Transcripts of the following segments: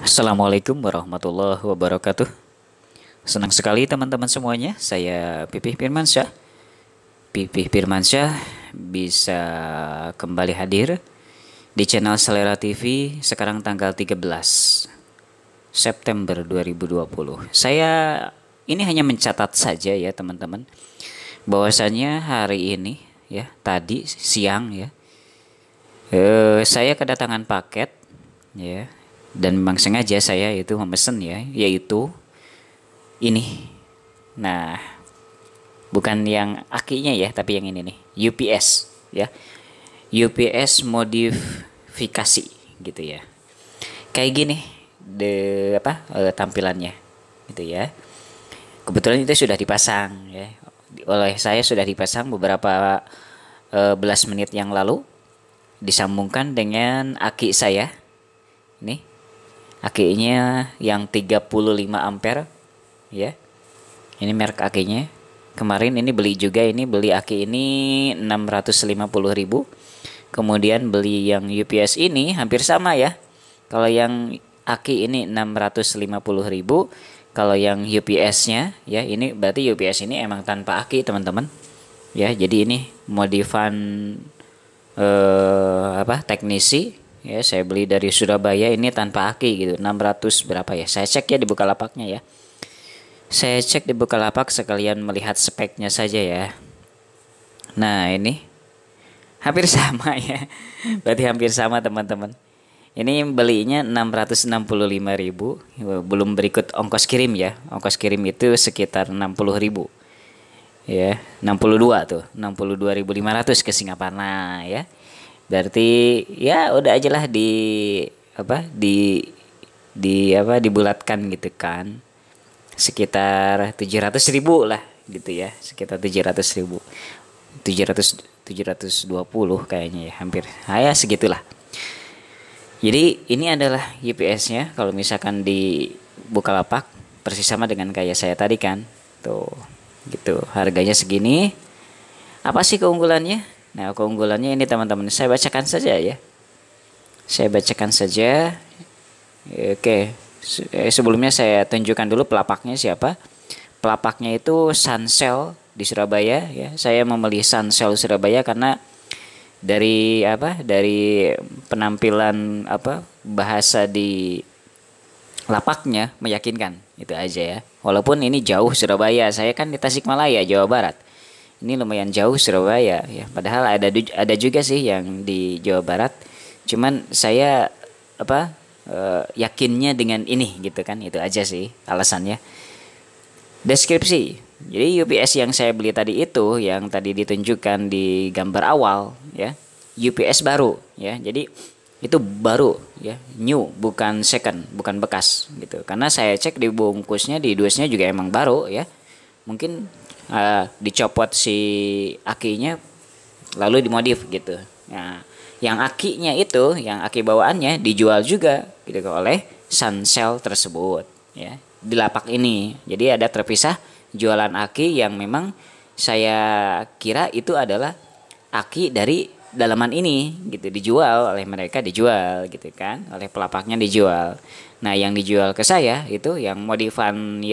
Assalamualaikum warahmatullahi wabarakatuh. Senang sekali teman-teman semuanya. Saya Pipih Firmansyah. Pipih Firmansyah bisa kembali hadir di channel Selera TV sekarang tanggal 13 September 2020. Saya ini hanya mencatat saja ya teman-teman, bahwasanya hari ini ya tadi siang ya saya kedatangan paket ya, dan memang sengaja saya itu memesan ya, yaitu ini. Nah, bukan yang akinya ya, tapi yang ini nih, UPS ya. UPS modifikasi gitu ya. Kayak gini tampilannya gitu ya. Kebetulan itu sudah dipasang ya. Oleh saya sudah dipasang beberapa belas menit yang lalu, disambungkan dengan aki saya. Nih, akinya yang 35 ampere ya. Ini merek akinya. Kemarin ini beli juga, ini beli aki ini 650.000. Kemudian beli yang UPS ini hampir sama ya. Kalau yang aki ini 650.000, kalau yang UPS-nya ya, ini berarti UPS ini emang tanpa aki, teman-teman. Ya, jadi ini modifan teknisi ya, saya beli dari Surabaya, ini tanpa aki gitu, 600 berapa ya, saya cek ya di Bukalapaknya ya, saya cek di Bukalapak sekalian melihat speknya saja ya. Nah ini hampir sama ya, berarti hampir sama teman-teman. Ini belinya 665.000, belum berikut ongkos kirim ya, ongkos kirim itu sekitar 60.000 ya, 62 tuh, 62.500 ke Singaparna ya. Berarti ya udah aja lah dibulatkan gitu kan, sekitar 700.000 lah gitu ya, sekitar 700.000, 720 kayaknya ya, hampir ya segitulah. Jadi ini adalah UPS-nya. Kalau misalkan di Bukalapak persis sama dengan kayak saya tadi kan, tuh gitu, harganya segini. Apa sih keunggulannya? Nah, keunggulannya ini teman-teman, saya bacakan saja ya. Saya bacakan saja. Oke, sebelumnya saya tunjukkan dulu pelapaknya siapa. Pelapaknya itu Sunsell di Surabaya ya. Saya memilih Sunsell Surabaya karena dari penampilan bahasa di lapaknya meyakinkan, itu aja ya. Walaupun ini jauh Surabaya, saya kan di Tasikmalaya, Jawa Barat. Ini lumayan jauh Surabaya ya. Padahal ada juga sih yang di Jawa Barat. Cuman saya yakinnya dengan ini gitu kan. Itu aja sih alasannya. Deskripsi. Jadi UPS yang saya beli tadi itu, yang tadi ditunjukkan di gambar awal ya, UPS baru ya. Jadi itu baru ya, new, bukan second, bukan bekas gitu. Karena saya cek di bungkusnya, di dusnya juga emang baru ya. Mungkin dicopot si akinya lalu dimodif gitu. Nah, yang akinya itu, yang aki bawaannya dijual juga gitu oleh Sunsell tersebut ya, di lapak ini. Jadi ada terpisah jualan aki yang memang saya kira itu adalah aki dari dalaman ini gitu, dijual oleh mereka, dijual gitu kan, oleh pelapaknya dijual. Nah, yang dijual ke saya itu yang modifan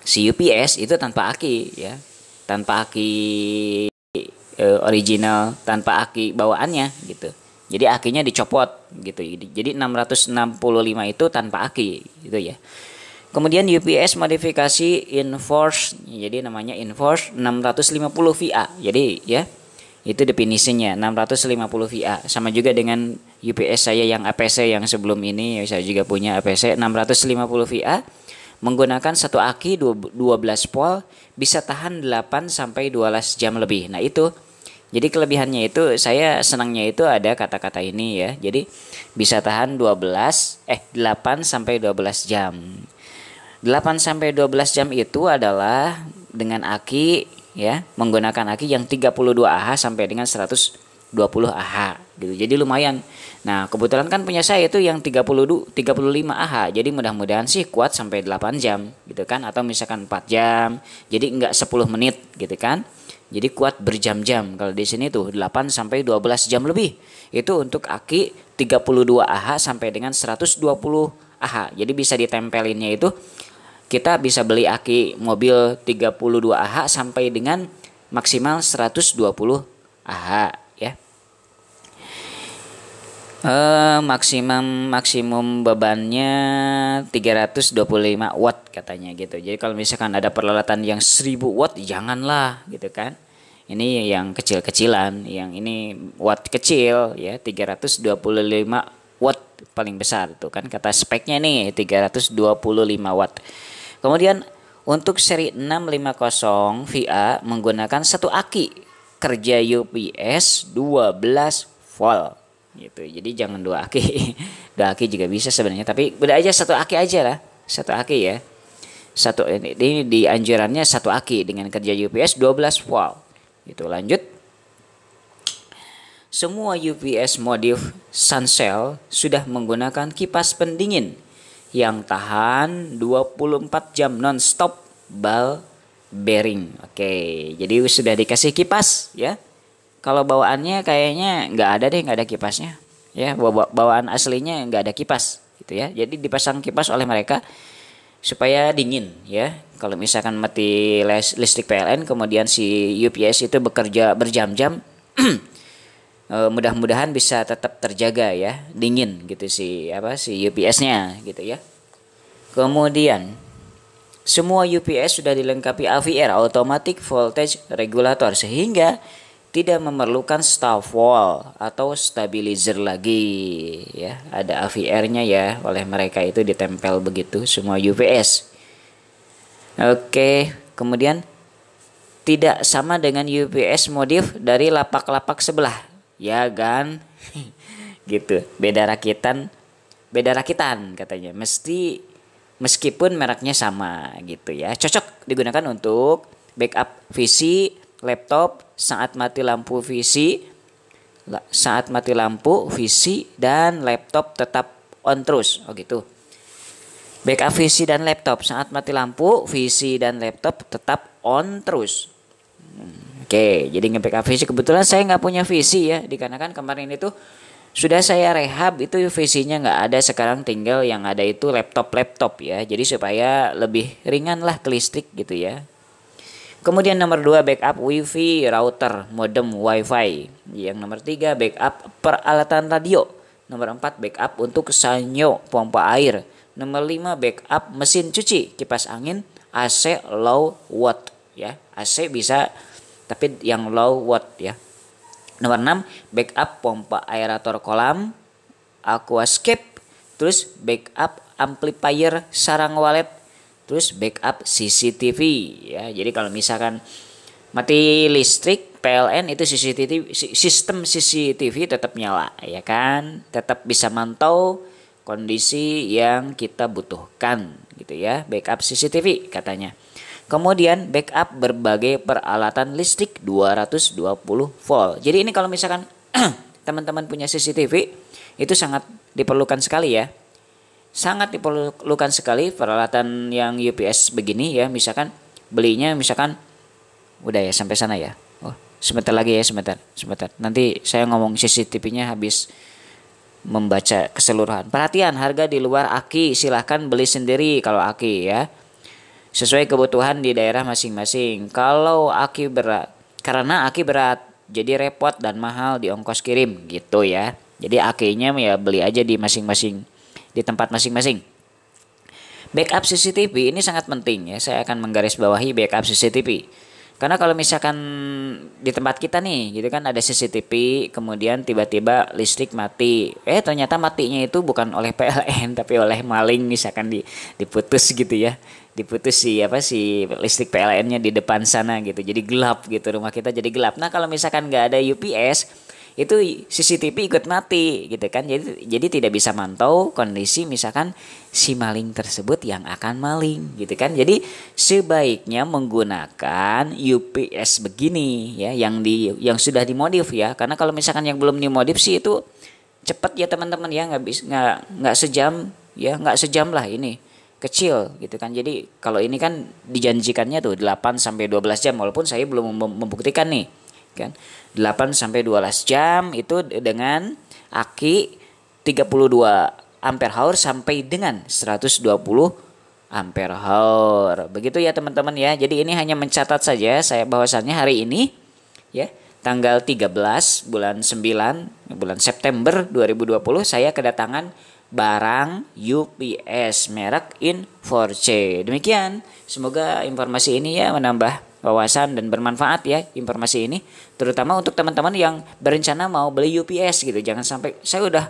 si UPS itu tanpa aki ya, tanpa aki original, tanpa aki bawaannya gitu. Jadi akinya dicopot gitu. Jadi 665 itu tanpa aki gitu ya. Kemudian UPS modifikasi Enforce, jadi namanya Enforce 650 VA. Jadi ya, itu definisinya 650 VA. Sama juga dengan UPS saya yang APC yang sebelum ini, saya juga punya APC 650 VA. Menggunakan satu aki 12 volt, bisa tahan 8 sampai 12 jam lebih. Nah, itu. Jadi kelebihannya itu, saya senangnya itu ada kata-kata ini ya. Jadi bisa tahan 8 sampai 12 jam. 8 sampai 12 jam itu adalah dengan aki ya, menggunakan aki yang 32 Ah sampai dengan 120 Ah gitu. Jadi lumayan. Nah, kebetulan kan punya saya itu yang 35 Ah. Jadi mudah-mudahan sih kuat sampai 8 jam gitu kan, atau misalkan 4 jam. Jadi enggak 10 menit gitu kan. Jadi kuat berjam-jam. Kalau di sini tuh 8 sampai 12 jam lebih. Itu untuk aki 32 Ah sampai dengan 120 Ah. Jadi bisa ditempelinnya itu kita bisa beli aki mobil 32 Ah sampai dengan maksimal 120 Ah ya. Maksimum bebannya 325 watt katanya gitu. Jadi kalau misalkan ada peralatan yang 1000 watt janganlah gitu kan. Ini yang kecil-kecilan, yang ini watt kecil ya 325 watt paling besar tuh kan kata speknya nih 325 watt. Kemudian untuk seri 650 VA menggunakan satu aki kerja UPS 12 volt gitu. Jadi jangan 2 aki. 2 aki juga bisa sebenarnya, tapi udah aja 1 aki aja lah. 1 aki ya. Ini di anjurannya 1 aki dengan kerja UPS 12 volt. Gitu. Lanjut. Semua UPS modif Suncell sudah menggunakan kipas pendingin yang tahan 24 jam non-stop ball bearing. Oke, jadi sudah dikasih kipas ya. Kalau bawaannya kayaknya nggak ada kipasnya. Ya, bawaan aslinya nggak ada kipas gitu ya. Jadi dipasang kipas oleh mereka supaya dingin ya. Kalau misalkan mati listrik PLN kemudian si UPS itu bekerja berjam-jam mudah-mudahan bisa tetap terjaga ya, dingin gitu si UPS-nya gitu ya. Kemudian semua UPS sudah dilengkapi AVR automatic voltage regulator sehingga tidak memerlukan stop wall atau stabilizer lagi ya. Ada AVR-nya ya, oleh mereka itu ditempel begitu semua UPS. Oke, kemudian tidak sama dengan UPS modif dari lapak-lapak sebelah. Ya kan? Gitu. Beda rakitan katanya. Meskipun mereknya sama gitu ya. Cocok digunakan untuk backup PC, laptop saat mati lampu PC dan laptop tetap on terus. Oh gitu. Backup PC dan laptop saat mati lampu PC dan laptop tetap on terus. Oke, jadi nge-backup PC kebetulan saya nggak punya PC ya, dikarenakan kemarin itu sudah saya rehab itu PC-nya nggak ada, sekarang tinggal yang ada itu laptop ya. Jadi supaya lebih ringan lah ke listrik gitu ya. Kemudian nomor 2 backup WiFi router modem WiFi. Yang nomor 3 backup peralatan radio. Nomor 4 backup untuk sanyo pompa air. Nomor 5 backup mesin cuci, kipas angin, AC low watt ya. AC bisa tapi yang low watt ya. Nomor 6 backup pompa aerator kolam, aquascape, terus backup amplifier sarang walet, terus backup CCTV ya. Jadi kalau misalkan mati listrik PLN itu sistem CCTV tetap nyala ya kan, tetap bisa mantau kondisi yang kita butuhkan gitu ya, backup CCTV katanya. Kemudian backup berbagai peralatan listrik 220 volt. Jadi ini kalau misalkan teman-teman punya CCTV itu sangat diperlukan sekali ya. Sangat diperlukan sekali peralatan yang UPS begini ya. Misalkan belinya misalkan udah ya sampai sana ya. Oh, sebentar lagi ya, sebentar. Nanti saya ngomong CCTV-nya habis membaca keseluruhan. Perhatian, harga di luar aki silahkan beli sendiri kalau aki ya. Sesuai kebutuhan di daerah masing-masing. Kalau aki berat, karena aki berat jadi repot dan mahal di ongkos kirim gitu ya. Jadi akinya ya beli aja di masing-masing, di tempat masing-masing. Backup CCTV ini sangat penting ya. Saya akan menggarisbawahi backup CCTV. Karena kalau misalkan di tempat kita nih gitu kan ada CCTV, kemudian tiba-tiba listrik mati. Ternyata matinya itu bukan oleh PLN tapi oleh maling, misalkan diputus gitu ya. Diputus si listrik PLN-nya di depan sana gitu. Jadi gelap gitu, rumah kita jadi gelap. Nah, kalau misalkan nggak ada UPS, itu CCTV ikut mati gitu kan. Jadi tidak bisa mantau kondisi misalkan si maling tersebut yang akan maling gitu kan. Jadi sebaiknya menggunakan UPS begini ya, yang sudah dimodif ya. Karena kalau misalkan yang belum dimodif sih itu cepet ya teman-teman ya, nggak sejam ya, nggak sejam lah ini. kecil gitu kan. Jadi kalau ini kan dijanjikannya tuh 8 sampai 12 jam walaupun saya belum membuktikan nih kan. 8 sampai 12 jam itu dengan aki 32 ampere hour sampai dengan 120 ampere hour. Begitu ya teman-teman ya. Jadi ini hanya mencatat saja saya bahwasannya hari ini ya tanggal 13 bulan 9 bulan September 2020 saya kedatangan barang UPS merek In4C. Demikian, semoga informasi ini ya menambah wawasan dan bermanfaat ya informasi ini, terutama untuk teman-teman yang berencana mau beli UPS gitu. Jangan sampai saya udah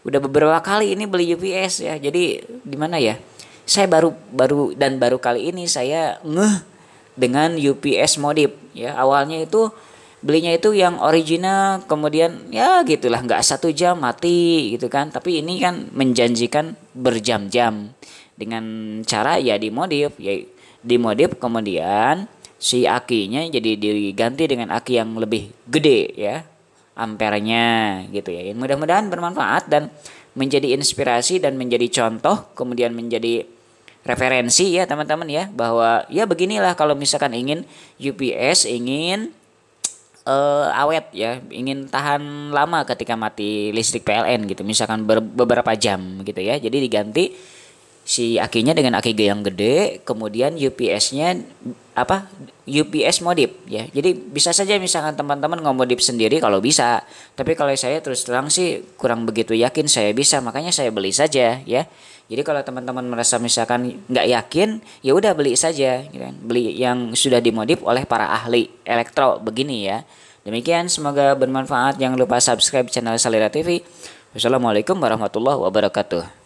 beberapa kali ini beli UPS ya. Jadi gimana ya? Saya baru kali ini saya ngeh dengan UPS modif ya. Awalnya itu belinya itu yang original, kemudian ya gitulah nggak 1 jam mati gitu kan. Tapi ini kan menjanjikan berjam-jam dengan cara ya dimodif kemudian si akinya jadi diganti dengan aki yang lebih gede ya ampernya gitu ya. Mudah-mudahan bermanfaat dan menjadi inspirasi dan menjadi contoh kemudian menjadi referensi ya teman-teman ya, bahwa ya beginilah kalau misalkan ingin UPS ingin awet ya, ingin tahan lama ketika mati listrik PLN gitu, misalkan beberapa jam gitu ya. Jadi diganti si akinya dengan aki yang gede, kemudian UPS-nya UPS modif ya. Jadi bisa saja misalkan teman-teman ngomodif sendiri kalau bisa. Tapi kalau saya terus terang sih kurang begitu yakin saya bisa, makanya saya beli saja ya. Jadi kalau teman-teman merasa misalkan nggak yakin, ya udah beli saja, gitu kan. Beli yang sudah dimodif oleh para ahli elektro begini ya. Demikian, semoga bermanfaat. Jangan lupa subscribe channel Salira TV. Wassalamualaikum warahmatullahi wabarakatuh.